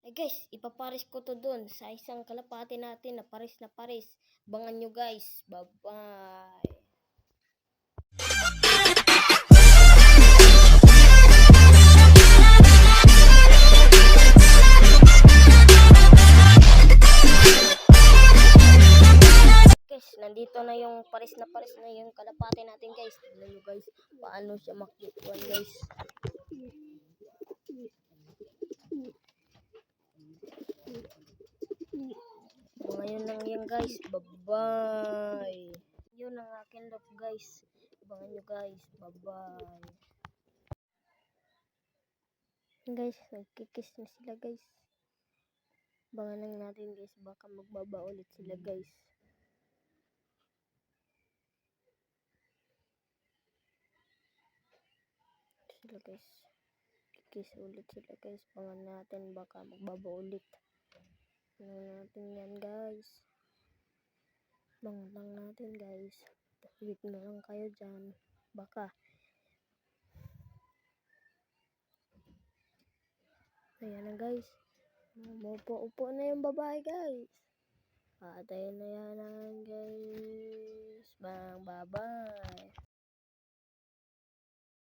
Ay guys, ipaparis ko to dun sa isang kalapati natin na paris na paris. Abangan nyo guys. Bye-bye. Guys, nandito na yung paris na yung kalapati natin guys. Tignan nyo guys, paano siya makikuan guys. Ngayon lang yan guys. Bye-bye. Yun ang akin love guys. Abangan nyo guys. Bye-bye. Guys, nagkikiss na sila guys. Abangan lang natin guys. Baka magbaba ulit sila guys. Sila guys. Kikiss ulit sila guys. Abangan natin. Baka magbaba ulit. Abangan natin yan guys. Abangan lang natin guys. Wait na lang kayo dyan. Baka. Ayan na guys. Upo na yung babae guys. Ayan na yan guys. Bye-bye.